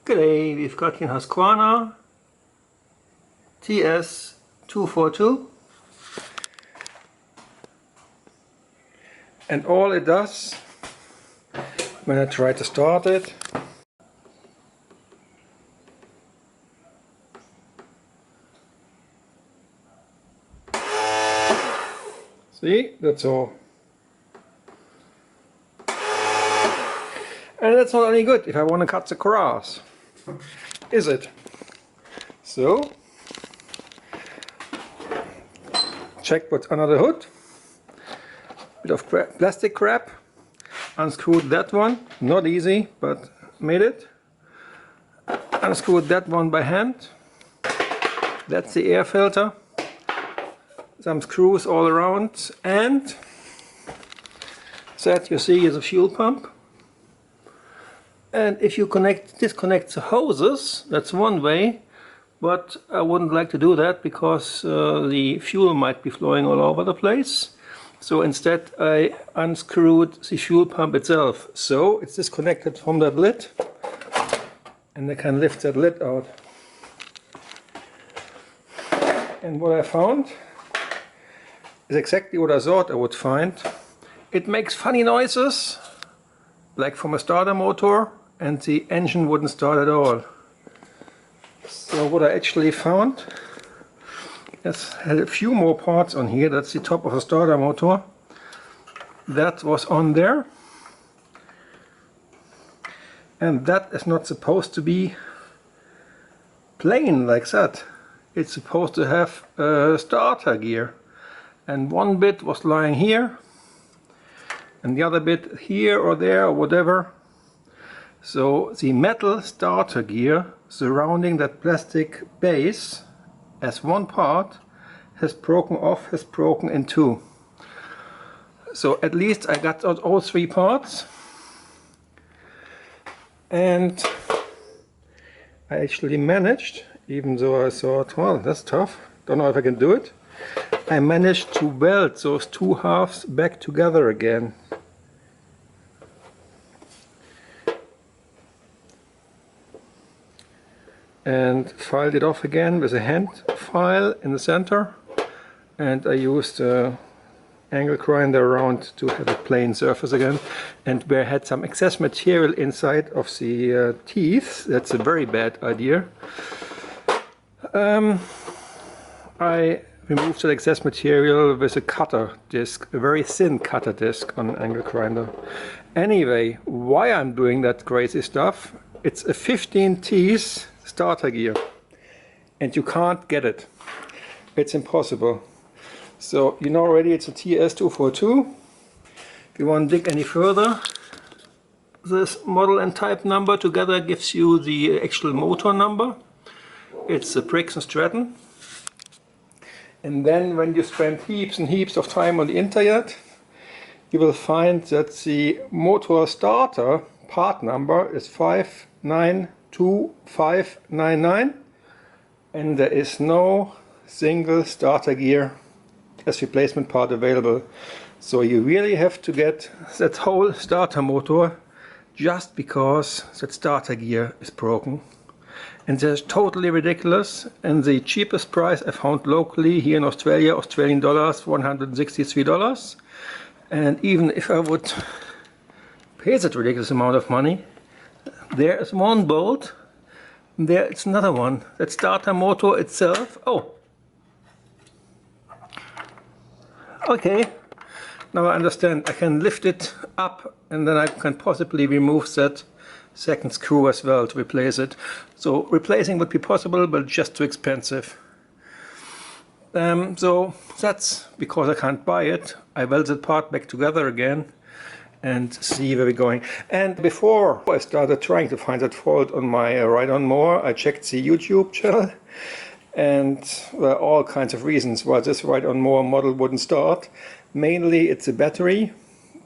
G'day, we've got here Husqvarna TS242, and all it does when I try to start it, see, that's all. And that's not any good if I want to cut the grass, is it? So, check what's under the hood. Bit of plastic crap. Unscrewed that one, not easy, but made it. Unscrewed that one by hand. That's the air filter. Some screws all around, and that you see is a fuel pump. And if you disconnect the hoses, that's one way, but I wouldn't like to do that because the fuel might be flowing all over the place. So instead I unscrewed the fuel pump itself. So it's disconnected from that lid, and I can lift that lid out. And what I found is exactly what I thought I would find. It makes funny noises, like from a starter motor, and the engine wouldn't start at all. So what I actually found had a few more parts on here. That's the top of a starter motor. That was on there. And that is not supposed to be plain like that. It's supposed to have a starter gear. And one bit was lying here, and the other bit here or there or whatever. So the metal starter gear surrounding that plastic base as one part has broken off, has broken in two. So at least I got out all three parts, and I actually managed, even though I thought, well, that's tough, don't know if I can do it, I managed to weld those two halves back together again. And filed it off again with a hand file in the center, and I used an angle grinder around to have a plain surface again. And where I had some excess material inside of the teeth, that's a very bad idea, I removed the excess material with a cutter disc, a very thin cutter disc on an angle grinder. Anyway, why I'm doing that crazy stuff, it's a 15 teeth starter gear, and you can't get it. It's impossible. So you know already it's a TS242. If you want to dig any further, this model and type number together gives you the actual motor number. It's a Briggs and Stratton. And then when you spend heaps and heaps of time on the internet, you will find that the motor starter part number is 592599, and there is no single starter gear as replacement part available. So you really have to get that whole starter motor just because that starter gear is broken. And that's totally ridiculous, and the cheapest price I found locally here in Australia, Australian dollars, $163. And even if I would pay that ridiculous amount of money, there is one bolt, and there it's another one. That starter motor itself, oh, okay, now I understand. I can lift it up, and then I can possibly remove that second screw as well to replace it. So replacing would be possible, but just too expensive. So that's because I can't buy it. I weld that part back together again and see where we're going. And before I started trying to find that fault on my ride-on mower, I checked the YouTube channel, and there are all kinds of reasons why this ride-on mower model wouldn't start. Mainly it's a battery,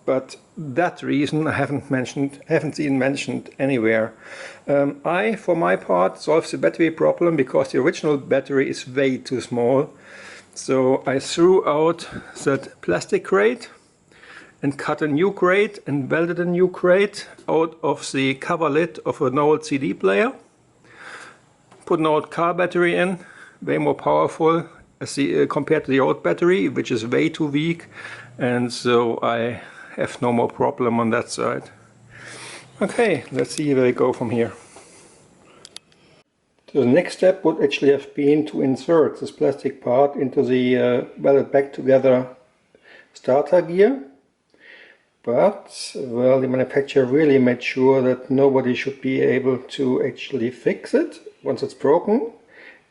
but that reason I haven't seen mentioned anywhere. I, for my part, solved the battery problem because the original battery is way too small. So I threw out that plastic crate and cut a new crate and welded a new crate out of the cover lid of an old CD player. put an old car battery in, way more powerful compared to the old battery, which is way too weak, and so I have no more problem on that side. Okay, let's see where we go from here. So the next step would actually have been to insert this plastic part into the welded back together starter gear. But, well, the manufacturer really made sure that nobody should be able to actually fix it once it's broken,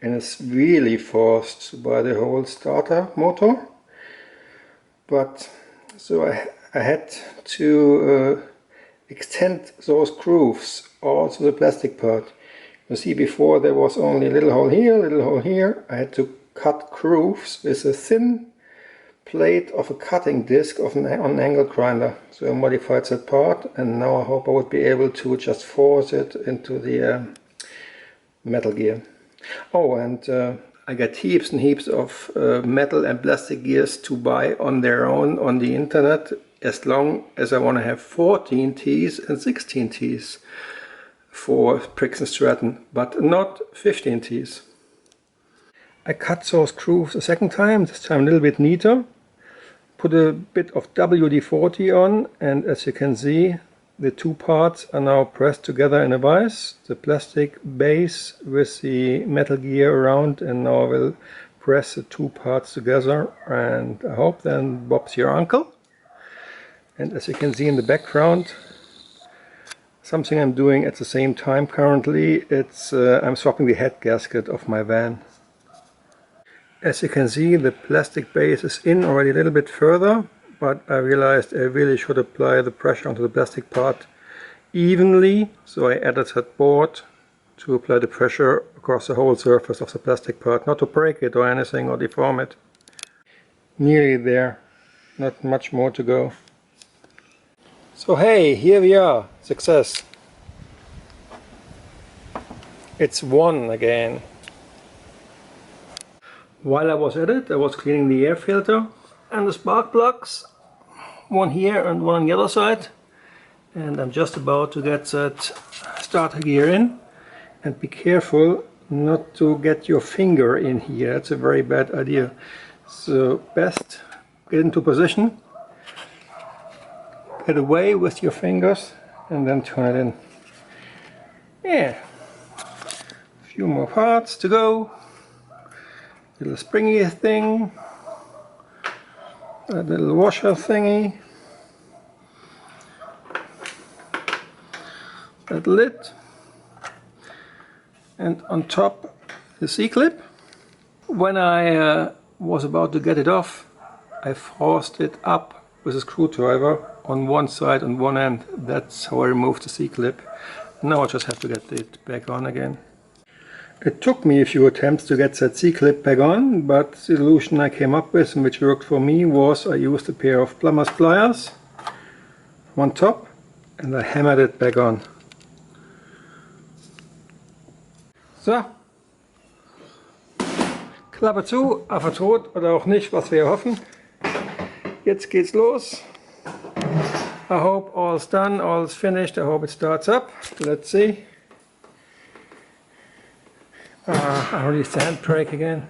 and it's really forced by the whole starter motor. But, so I had to extend those grooves also the plastic part. You see, before there was only a little hole here, little hole here. I had to cut grooves with a thin plate of a cutting disc on an angle grinder. So I modified that part, and now I hope I would be able to just force it into the metal gear. Oh, and I got heaps and heaps of metal and plastic gears to buy on their own on the internet, as long as I want to have 14 Ts and 16 Ts for Briggs and Stratton, but not 15 Ts. I cut those grooves a second time, this time a little bit neater. Put a bit of WD-40 on, and as you can see, the two parts are now pressed together in a vise. The plastic base with the metal gear around, and now I will press the two parts together, and I hope then Bob's your uncle. And as you can see in the background, something I'm doing at the same time currently, it's I'm swapping the head gasket of my van. As you can see, the plastic base is in already a little bit further, but I realized I really should apply the pressure onto the plastic part evenly, so I added that board to apply the pressure across the whole surface of the plastic part, not to break it or anything or deform it. Nearly there, not much more to go. So hey, here we are, success. It's one again. While I was at it, I was cleaning the air filter and the spark plugs, one here and one on the other side, and I'm just about to get that starter gear in. And be careful not to get your finger in here, that's a very bad idea. So best get into position, get away with your fingers, and then turn it in. Yeah, a few more parts to go. Little springy thing, a little washer thingy, that lid, and on top the C-clip. When I was about to get it off, I forced it up with a screwdriver on one side and one end. That's how I removed the C-clip. Now I just have to get it back on again. It took me a few attempts to get that C-clip back on, but the solution I came up with, and which worked for me, was I used a pair of plumber's pliers on top and I hammered it back on. So, Klappe zu, Affe tot oder auch nicht, was wir hoffen. Jetzt geht's los. I hope all's done, all's finished. I hope it starts up. Let's see. I released the handbrake again.